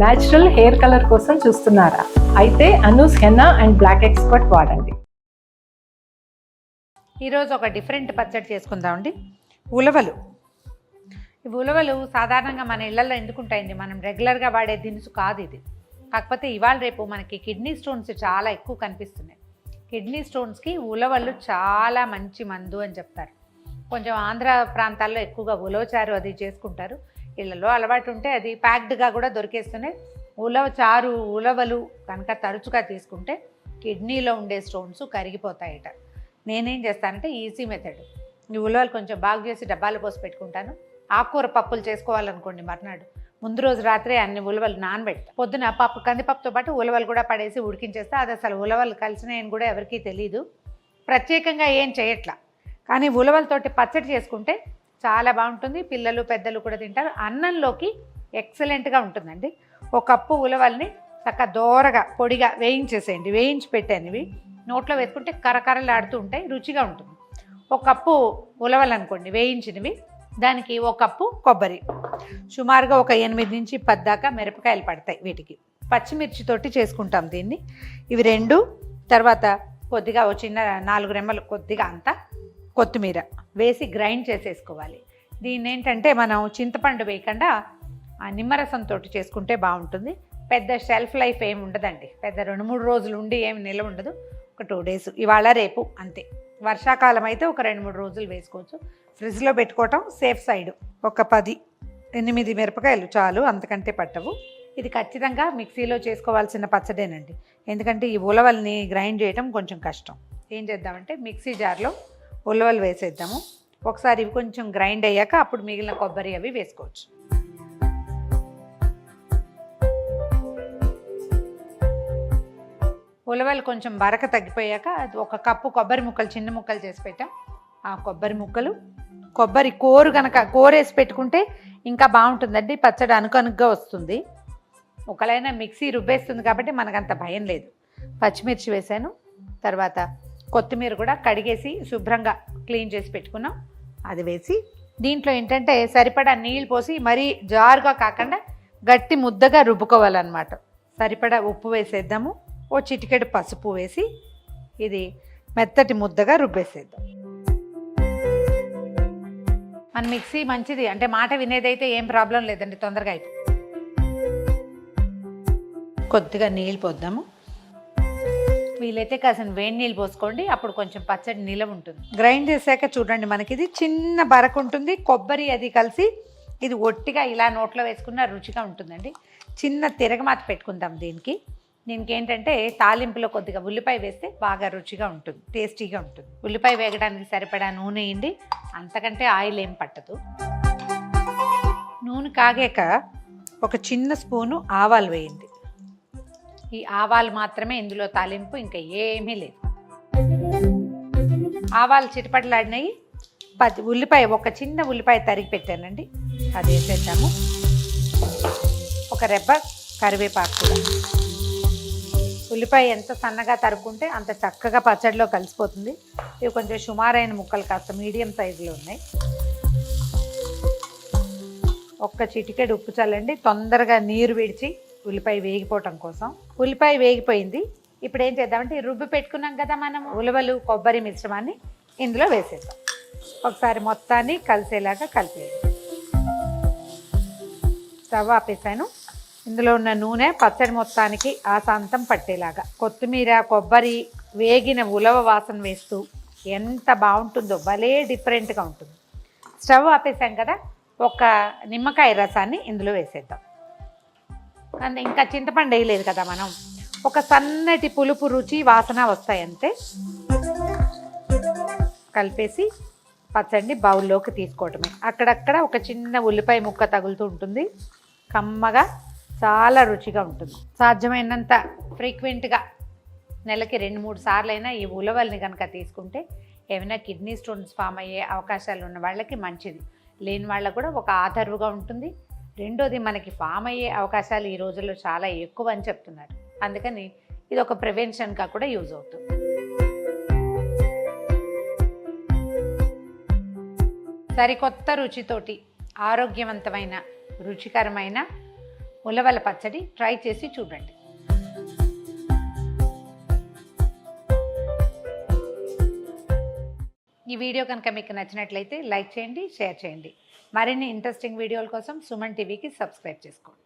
Natural hair colour కోసం చూస్తున్నారా? అయితే Anu's henna and black expert వాడండి. ఈరోజు ఒక డిఫరెంట్ పచ్చడి చేసుకుందామండి. ఉలవలు. ఈ ఉలవలు సాధారణంగా మన ఇళ్లలో ఎందుకు ఉంటాయండి? మనం రెగ్యులర్గా వాడే దినుసు కాదు ఇది. కాకపోతే ఇవాళ రేపు మనకి కిడ్నీ స్టోన్స్ చాలా ఎక్కువ కనిపిస్తున్నాయి. కిడ్నీ స్టోన్స్కి ఉలవలు చాలా మంచి మందు అని చెప్తారు. కొంచెం ఆంధ్ర ప్రాంతాల్లో ఎక్కువగా ఉలవచారు అది చేసుకుంటారు. ఇళ్లలో అలవాటు ఉంటే అది ప్యాక్డ్గా కూడా దొరికేస్తున్నాయి. ఉలవచారు ఉలవలు కనుక తరచుగా తీసుకుంటే కిడ్నీలో ఉండే స్టోన్స్ కరిగిపోతాయట. నేనేం చేస్తానంటే ఈజీ మెథడ్, ఈ ఉలవలు కొంచెం బాగు చేసి డబ్బాలు పోసి పెట్టుకుంటాను. ఆకుకూర పప్పులు చేసుకోవాలనుకోండి, మర్నాడు ముందు రోజు రాత్రే అన్ని ఉలవలు నానబెడతా. పొద్దున పప్పు కందిపప్పుతో పాటు ఉలవలు కూడా పడేసి ఉడికించేస్తే అది అసలు ఉలవలు కలిసినాయని కూడా ఎవరికీ తెలీదు. ప్రత్యేకంగా ఏం చేయట్లా, కానీ ఉలవలతోటి పచ్చడి చేసుకుంటే చాలా బాగుంటుంది. పిల్లలు పెద్దలు కూడా తింటారు. అన్నంలోకి ఎక్సలెంట్గా ఉంటుందండి. ఒక కప్పు ఉలవల్ని చక్కగా దోరగా పొడిగా వేయించేసేయండి. వేయించి పెట్టాను. ఇవి నోట్లో వేసుకుంటే కరకరలాడుతూ ఉంటాయి, రుచిగా ఉంటుంది. ఒక కప్పు ఉలవలు అనుకోండి వేయించినవి, దానికి ఒక కప్పు కొబ్బరి, సుమారుగా ఒక 8 నుంచి 10 దాకా మిరపకాయలు పడతాయి. వీటికి పచ్చిమిర్చితోటి చేసుకుంటాం దీన్ని. ఇవి 2, తర్వాత కొద్దిగా ఒక చిన్న 4 రెమ్మలు కొద్దిగా అంతా కొత్తిమీర వేసి గ్రైండ్ చేసేసుకోవాలి. దీన్ని ఏంటంటే మనం చింతపండు వేయకుండా నిమ్మరసంతో చేసుకుంటే బాగుంటుంది. పెద్ద షెల్ఫ్ లైఫ్ ఏమి ఉండదండి. పెద్ద 2-3 రోజులు ఉండి ఏమి నిల్వ ఉండదు. ఒక 2 డేస్, ఇవాళ రేపు అంతే. వర్షాకాలం అయితే ఒక 2-3 రోజులు వేసుకోవచ్చు. ఫ్రిడ్జ్లో పెట్టుకోవటం సేఫ్ సైడ్. ఒక 10-8 మిరపకాయలు చాలు, అంతకంటే పట్టవు. ఇది ఖచ్చితంగా మిక్సీలో చేసుకోవాల్సిన పచ్చడేనండి. ఎందుకంటే ఈ ఉలవల్ని గ్రైండ్ చేయడం కొంచెం కష్టం. ఏం చేద్దామంటే మిక్సీ జార్లో ఉలవలు వేసేద్దాము. ఒకసారి ఇవి కొంచెం గ్రైండ్ అయ్యాక అప్పుడు మిగిలిన కొబ్బరి అవి వేసుకోవచ్చు. ఉలవలు కొంచెం బరక తగ్గిపోయాక ఒక కప్పు కొబ్బరి ముక్కలు చిన్న ముక్కలు చేసి పెట్టాం. ఆ కొబ్బరి ముక్కలు, కొబ్బరి కోరు కనుక కోరేసి పెట్టుకుంటే ఇంకా బాగుంటుందండి. పచ్చడి అనుకనుగ్గా వస్తుంది. ఒకలైనా మిక్సీ రుబ్బేస్తుంది కాబట్టి మనకంత భయం లేదు. పచ్చిమిర్చి వేసాను, తర్వాత కొత్తిమీర కూడా కడిగేసి శుభ్రంగా క్లీన్ చేసి పెట్టుకున్నాం, అది వేసి దీంట్లో ఏంటంటే సరిపడా నీళ్ళు పోసి మరీ జారుగా కాకుండా గట్టి ముద్దగా రుబ్బుకోవాలన్నమాట. సరిపడా ఉప్పు వేసేద్దాము. ఓ చిటికెడు పసుపు వేసి ఇది మెత్తటి ముద్దగా రుబ్బేసేద్దాం. మన మిక్సీ మంచిది అంటే మాట వినేదైతే ఏం ప్రాబ్లం లేదండి, తొందరగా అయిపోయి. కొద్దిగా నీళ్ళు పోద్దాము. వీలైతే కాసిన వేడి నీళ్ళు పోసుకోండి, అప్పుడు కొంచెం పచ్చడి నిలవ ఉంటుంది. గ్రైండ్ చేశాక చూడండి మనకి ఇది చిన్న బరకు ఉంటుంది. కొబ్బరి అది కలిసి ఇది ఒట్టిగా ఇలా నోట్లో వేసుకున్న రుచిగా ఉంటుందండి. చిన్న తిరగమాత పెట్టుకుందాం దీనికి. ఏంటంటే తాలింపులో కొద్దిగా ఉల్లిపాయ వేస్తే బాగా రుచిగా ఉంటుంది, టేస్టీగా ఉంటుంది. ఉల్లిపాయ వేగడానికి సరిపడా నూనె వేయండి, అంతకంటే ఆయిల్ ఏం పట్టదు. నూనె కాగాక ఒక చిన్న స్పూను ఆవాలు వేయండి. ఈ ఆవాలు మాత్రమే ఇందులో తాలింపు, ఇంకా ఏమీ లేదు. ఆవాలు చిటపటలాడినాయి. ఒక చిన్న ఉల్లిపాయ తరిగి పెట్టానండి, అది వేసేద్దాము. ఒక రెబ్బ కరివేపాకు కూడా. ఉల్లిపాయ ఎంత సన్నగా తరుక్కుంటే అంత చక్కగా పచ్చడిలో కలిసిపోతుంది. ఇవి కొంచెం సుమారైన ముక్కలు, కాస్త మీడియం సైజులో ఉన్నాయి. ఒక్క చిటికెడు ఉప్పు చల్లండి, తొందరగా నీరు విడిచి ఉల్లిపాయ వేగిపోవటం కోసం. ఉల్లిపాయ వేగిపోయింది. ఇప్పుడు ఏం చేద్దామంటే రుబ్బి పెట్టుకున్నాం కదా మనం ఉలవలు కొబ్బరి మిశ్రమాన్ని ఇందులో వేసేద్దాం. ఒకసారి మొత్తాన్ని కలిసేలాగా కలిపేయాలి. స్టవ్ ఆపేసాను. ఇందులో ఉన్న నూనె పచ్చడి మొత్తానికి ఆశాంతం పట్టేలాగా, కొత్తిమీర కొబ్బరి వేగిన ఉలవ వాసన వేస్తూ ఎంత బాగుంటుందో, భలే డిఫరెంట్గా ఉంటుంది. స్టవ్ ఆపేసాం కదా, ఒక నిమ్మకాయ రసాన్ని ఇందులో వేసేద్దాం. అండ్ ఇంకా చింతపండు వేయలేదు కదా మనం. ఒక సన్నటి పులుపు రుచి వాసన వస్తాయి అంతే. కలిపేసి పచ్చడిని బౌల్లోకి తీసుకోవటమే. అక్కడక్కడ ఒక చిన్న ఉల్లిపాయ ముక్క తగులుతూ ఉంటుంది, కమ్మగా చాలా రుచిగా ఉంటుంది. సాధ్యమైనంత ఫ్రీక్వెంట్గా నెలకి 2-3 సార్లు అయినా ఈ ఉలవల్ని కనుక తీసుకుంటే ఏమైనా కిడ్నీ స్టోన్స్ ఫామ్ అయ్యే అవకాశాలు ఉన్న వాళ్ళకి మంచిది, లేని వాళ్ళకు కూడా ఒక ఆదరువుగా ఉంటుంది. రెండోది, మనకి ఫామ్ అయ్యే అవకాశాలు ఈ రోజుల్లో చాలా ఎక్కువ అని చెప్తున్నారు. అందుకని ఇది ఒక ప్రివెన్షన్గా కూడా యూజ్ అవుతుంది. సరికొత్త రుచితోటి ఆరోగ్యవంతమైన రుచికరమైన ఉలవల పచ్చడి ట్రై చేసి చూడండి. ఈ వీడియో కనుక మీకు నచ్చినట్లయితే లైక్ చేయండి, షేర్ చేయండి. మరిన్ని ఇంట్రెస్టింగ్ వీడియోల కోసం సుమన్ టీవీకి సబ్స్క్రైబ్ చేసుకోండి.